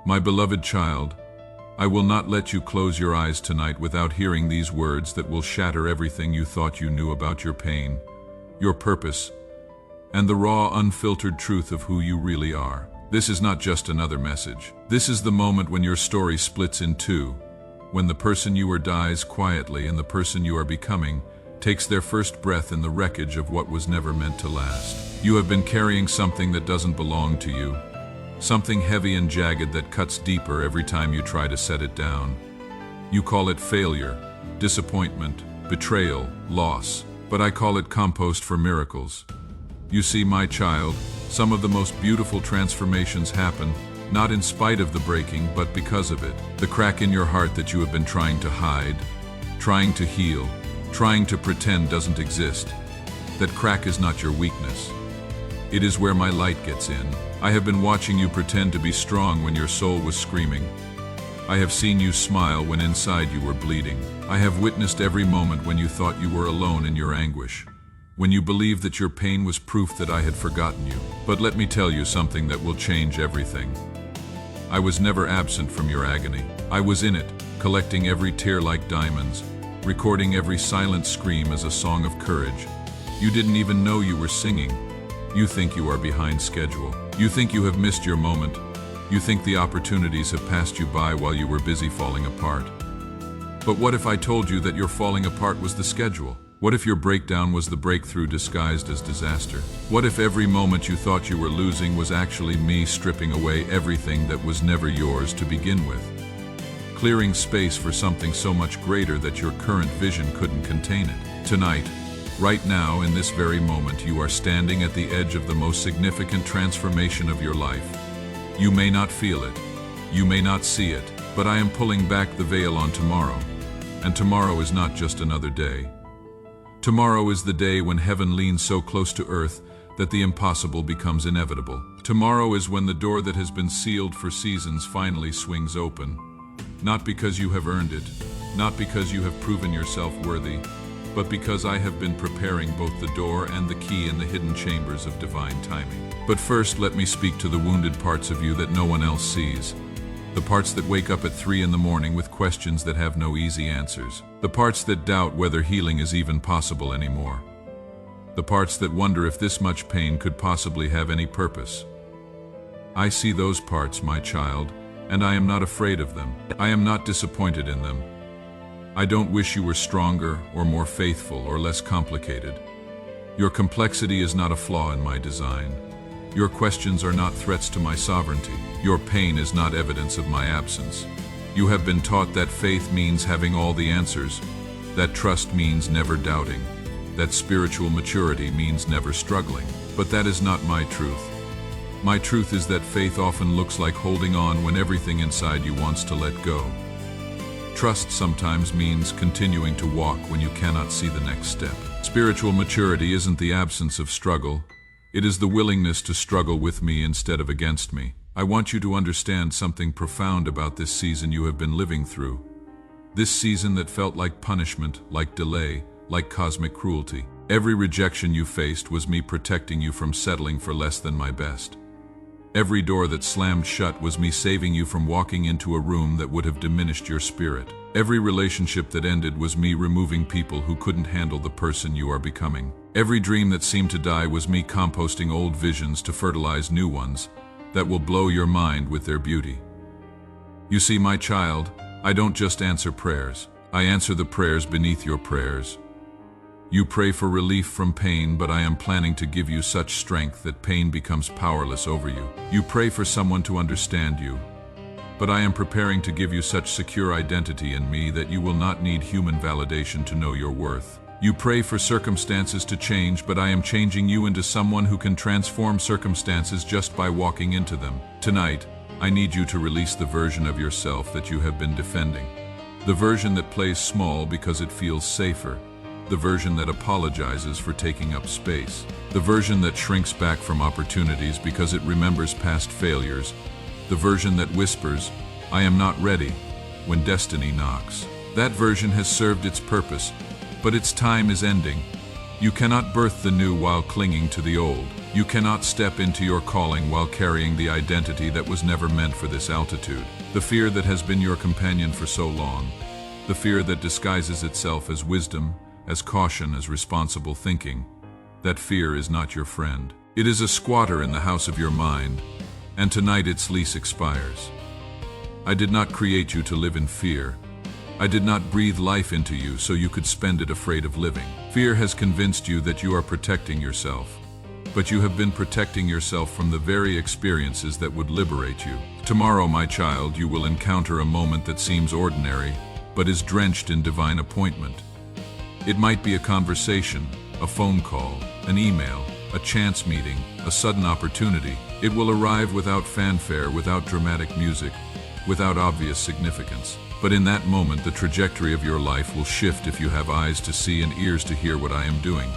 My beloved child, I will not let you close your eyes tonight without hearing these words that will shatter everything you thought you knew about your pain, your purpose, and the raw, unfiltered truth of who you really are. This is not just another message. This is the moment when your story splits in two, when the person you were dies quietly and the person you are becoming takes their first breath in the wreckage of what was never meant to last. You have been carrying something that doesn't belong to you, something heavy and jagged that cuts deeper every time you try to set it down. You call it failure, disappointment, betrayal, loss, but I call it compost for miracles. You see, my child, some of the most beautiful transformations happen not in spite of the breaking, but because of it. The crack in your heart that you have been trying to hide, trying to heal, trying to pretend doesn't exist. That crack is not your weakness. It is where my light gets in. I have been watching you pretend to be strong when your soul was screaming. I have seen you smile when inside you were bleeding. I have witnessed every moment when you thought you were alone in your anguish, when you believed that your pain was proof that I had forgotten you. But let me tell you something that will change everything. I was never absent from your agony. I was in it, collecting every tear like diamonds, recording every silent scream as a song of courage. You didn't even know you were singing. You think you are behind schedule. You think you have missed your moment. You think the opportunities have passed you by while you were busy falling apart. But what if I told you that your falling apart was the schedule? What if your breakdown was the breakthrough disguised as disaster? What if every moment you thought you were losing was actually me stripping away everything that was never yours to begin with? Clearing space for something so much greater that your current vision couldn't contain it. Tonight, right now, in this very moment, you are standing at the edge of the most significant transformation of your life. You may not feel it, you may not see it, but I am pulling back the veil on tomorrow. And tomorrow is not just another day. Tomorrow is the day when heaven leans so close to earth that the impossible becomes inevitable. Tomorrow is when the door that has been sealed for seasons finally swings open. Not because you have earned it, not because you have proven yourself worthy, but because I have been preparing both the door and the key in the hidden chambers of divine timing. But first, let me speak to the wounded parts of you that no one else sees. The parts that wake up at 3 in the morning with questions that have no easy answers. The parts that doubt whether healing is even possible anymore. The parts that wonder if this much pain could possibly have any purpose. I see those parts, my child, and I am not afraid of them. I am not disappointed in them. I don't wish you were stronger or more faithful or less complicated. Your complexity is not a flaw in my design. Your questions are not threats to my sovereignty. Your pain is not evidence of my absence. You have been taught that faith means having all the answers, that trust means never doubting, that spiritual maturity means never struggling. But that is not my truth. My truth is that faith often looks like holding on when everything inside you wants to let go. Trust sometimes means continuing to walk when you cannot see the next step. Spiritual maturity isn't the absence of struggle. It is the willingness to struggle with me instead of against me. I want you to understand something profound about this season you have been living through. This season that felt like punishment, like delay, like cosmic cruelty. Every rejection you faced was me protecting you from settling for less than my best. Every door that slammed shut was me saving you from walking into a room that would have diminished your spirit. Every relationship that ended was me removing people who couldn't handle the person you are becoming. Every dream that seemed to die was me composting old visions to fertilize new ones that will blow your mind with their beauty. You see, my child, I don't just answer prayers. I answer the prayers beneath your prayers. You pray for relief from pain, but I am planning to give you such strength that pain becomes powerless over you. You pray for someone to understand you, but I am preparing to give you such secure identity in me that you will not need human validation to know your worth. You pray for circumstances to change, but I am changing you into someone who can transform circumstances just by walking into them. Tonight, I need you to release the version of yourself that you have been defending. The version that plays small because it feels safer. The version that apologizes for taking up space. The version that shrinks back from opportunities because it remembers past failures. The version that whispers, "I am not ready," when destiny knocks. That version has served its purpose, but its time is ending. You cannot birth the new while clinging to the old. You cannot step into your calling while carrying the identity that was never meant for this altitude. The fear that has been your companion for so long, the fear that disguises itself as wisdom, as caution, as responsible thinking, that fear is not your friend. It is a squatter in the house of your mind, and tonight its lease expires. I did not create you to live in fear. I did not breathe life into you so you could spend it afraid of living. Fear has convinced you that you are protecting yourself, but you have been protecting yourself from the very experiences that would liberate you. Tomorrow, my child, you will encounter a moment that seems ordinary, but is drenched in divine appointment. It might be a conversation, a phone call, an email, a chance meeting, a sudden opportunity. It will arrive without fanfare, without dramatic music, without obvious significance. But in that moment, the trajectory of your life will shift if you have eyes to see and ears to hear what I am doing.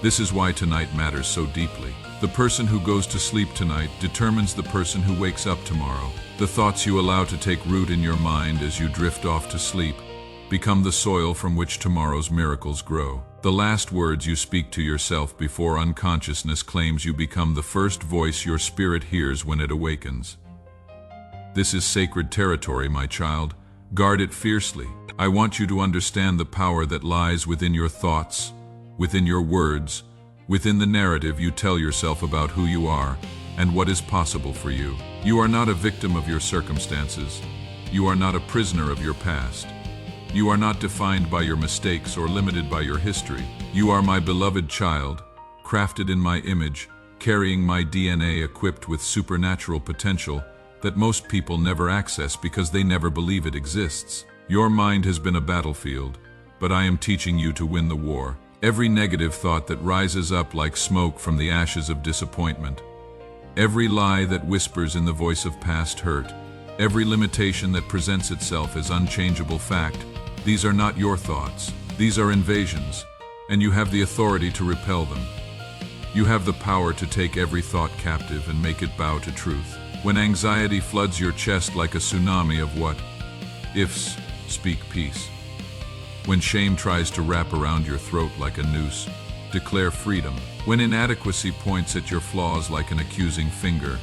This is why tonight matters so deeply. The person who goes to sleep tonight determines the person who wakes up tomorrow. The thoughts you allow to take root in your mind as you drift off to sleep become the soil from which tomorrow's miracles grow. The last words you speak to yourself before unconsciousness claims you become the first voice your spirit hears when it awakens. This is sacred territory, my child. Guard it fiercely. I want you to understand the power that lies within your thoughts, within your words, within the narrative you tell yourself about who you are and what is possible for you. You are not a victim of your circumstances. You are not a prisoner of your past. You are not defined by your mistakes or limited by your history. You are my beloved child, crafted in my image, carrying my DNA equipped with supernatural potential that most people never access because they never believe it exists. Your mind has been a battlefield, but I am teaching you to win the war. Every negative thought that rises up like smoke from the ashes of disappointment, every lie that whispers in the voice of past hurt, every limitation that presents itself as unchangeable fact, these are not your thoughts. These are invasions, and you have the authority to repel them. You have the power to take every thought captive and make it bow to truth. When anxiety floods your chest like a tsunami of what ifs, speak peace. When shame tries to wrap around your throat like a noose, declare freedom. When inadequacy points at your flaws like an accusing finger,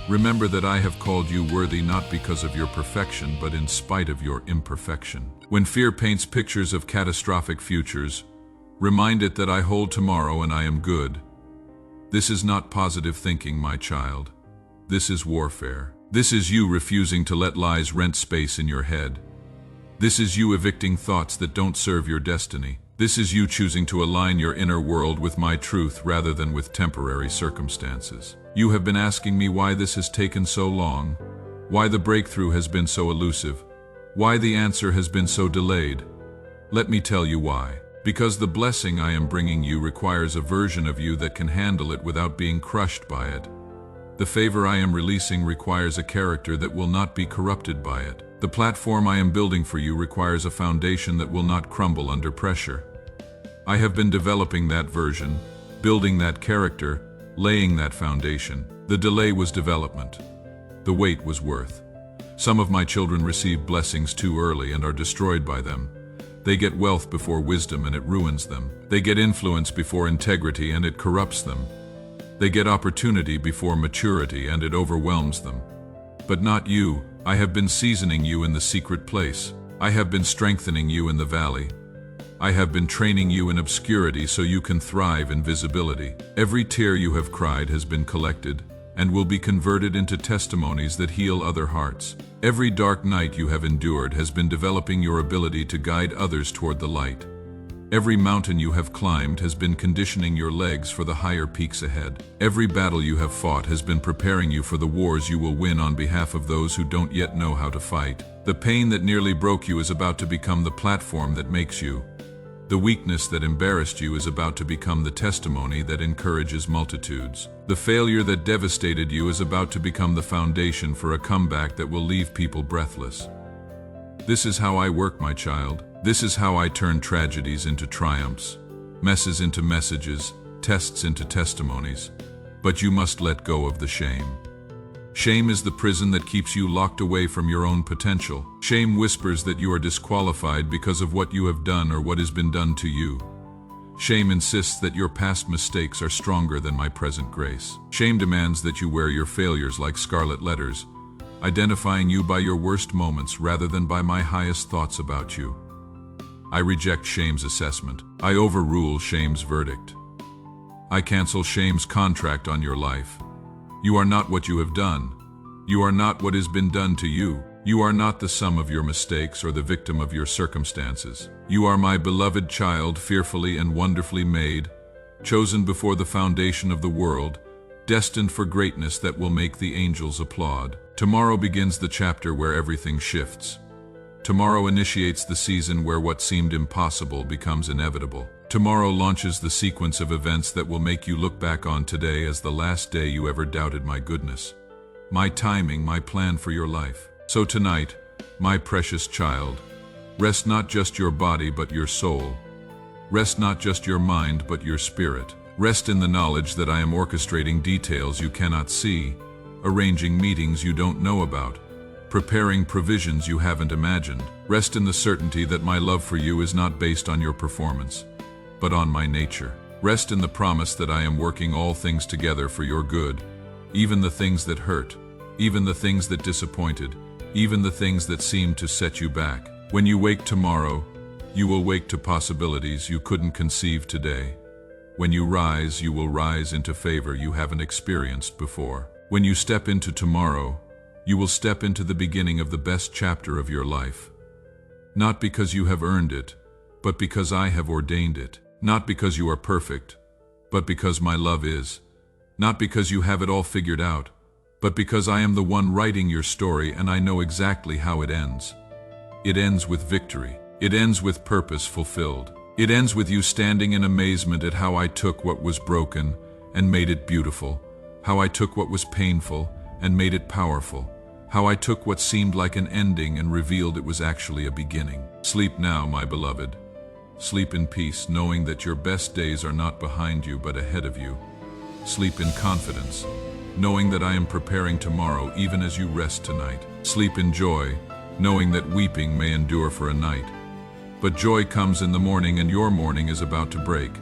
remember that I have called you worthy not because of your perfection, but in spite of your imperfection. When fear paints pictures of catastrophic futures, remind it that I hold tomorrow and I am good. This is not positive thinking, my child. This is warfare. This is you refusing to let lies rent space in your head. This is you evicting thoughts that don't serve your destiny. This is you choosing to align your inner world with my truth rather than with temporary circumstances. You have been asking me why this has taken so long, why the breakthrough has been so elusive, why the answer has been so delayed. Let me tell you why. Because the blessing I am bringing you requires a version of you that can handle it without being crushed by it. The favor I am releasing requires a character that will not be corrupted by it. The platform I am building for you requires a foundation that will not crumble under pressure. I have been developing that version, building that character, laying that foundation. The delay was development. The wait was worth. Some of my children receive blessings too early and are destroyed by them. They get wealth before wisdom and it ruins them. They get influence before integrity and it corrupts them. They get opportunity before maturity and it overwhelms them. But not you. I have been seasoning you in the secret place. I have been strengthening you in the valley. I have been training you in obscurity so you can thrive in visibility. Every tear you have cried has been collected and will be converted into testimonies that heal other hearts. Every dark night you have endured has been developing your ability to guide others toward the light. Every mountain you have climbed has been conditioning your legs for the higher peaks ahead. Every battle you have fought has been preparing you for the wars you will win on behalf of those who don't yet know how to fight. The pain that nearly broke you is about to become the platform that makes you. The weakness that embarrassed you is about to become the testimony that encourages multitudes. The failure that devastated you is about to become the foundation for a comeback that will leave people breathless. This is how I work, my child. This is how I turn tragedies into triumphs, messes into messages, tests into testimonies. But you must let go of the shame. Shame is the prison that keeps you locked away from your own potential. Shame whispers that you are disqualified because of what you have done or what has been done to you. Shame insists that your past mistakes are stronger than my present grace. Shame demands that you wear your failures like scarlet letters, identifying you by your worst moments rather than by my highest thoughts about you. I reject shame's assessment. I overrule shame's verdict. I cancel shame's contract on your life. You are not what you have done. You are not what has been done to you. You are not the sum of your mistakes or the victim of your circumstances. You are my beloved child, fearfully and wonderfully made, chosen before the foundation of the world, destined for greatness that will make the angels applaud. Tomorrow begins the chapter where everything shifts. Tomorrow initiates the season where what seemed impossible becomes inevitable. Tomorrow launches the sequence of events that will make you look back on today as the last day you ever doubted my goodness, my timing, my plan for your life. So tonight, my precious child, rest not just your body but your soul. Rest not just your mind but your spirit. Rest in the knowledge that I am orchestrating details you cannot see, arranging meetings you don't know about, preparing provisions you haven't imagined. Rest in the certainty that my love for you is not based on your performance, but on my nature. Rest in the promise that I am working all things together for your good, even the things that hurt, even the things that disappointed, even the things that seemed to set you back. When you wake tomorrow, you will wake to possibilities you couldn't conceive today. When you rise, you will rise into favor you haven't experienced before. When you step into tomorrow, you will step into the beginning of the best chapter of your life. Not because you have earned it, but because I have ordained it. Not because you are perfect, but because my love is. Not because you have it all figured out, but because I am the one writing your story and I know exactly how it ends. It ends with victory. It ends with purpose fulfilled. It ends with you standing in amazement at how I took what was broken and made it beautiful, how I took what was painful and made it powerful, how I took what seemed like an ending and revealed it was actually a beginning. Sleep now, my beloved. Sleep in peace, knowing that your best days are not behind you but ahead of you. Sleep in confidence, knowing that I am preparing tomorrow even as you rest tonight. Sleep in joy, knowing that weeping may endure for a night, but joy comes in the morning and your morning is about to break.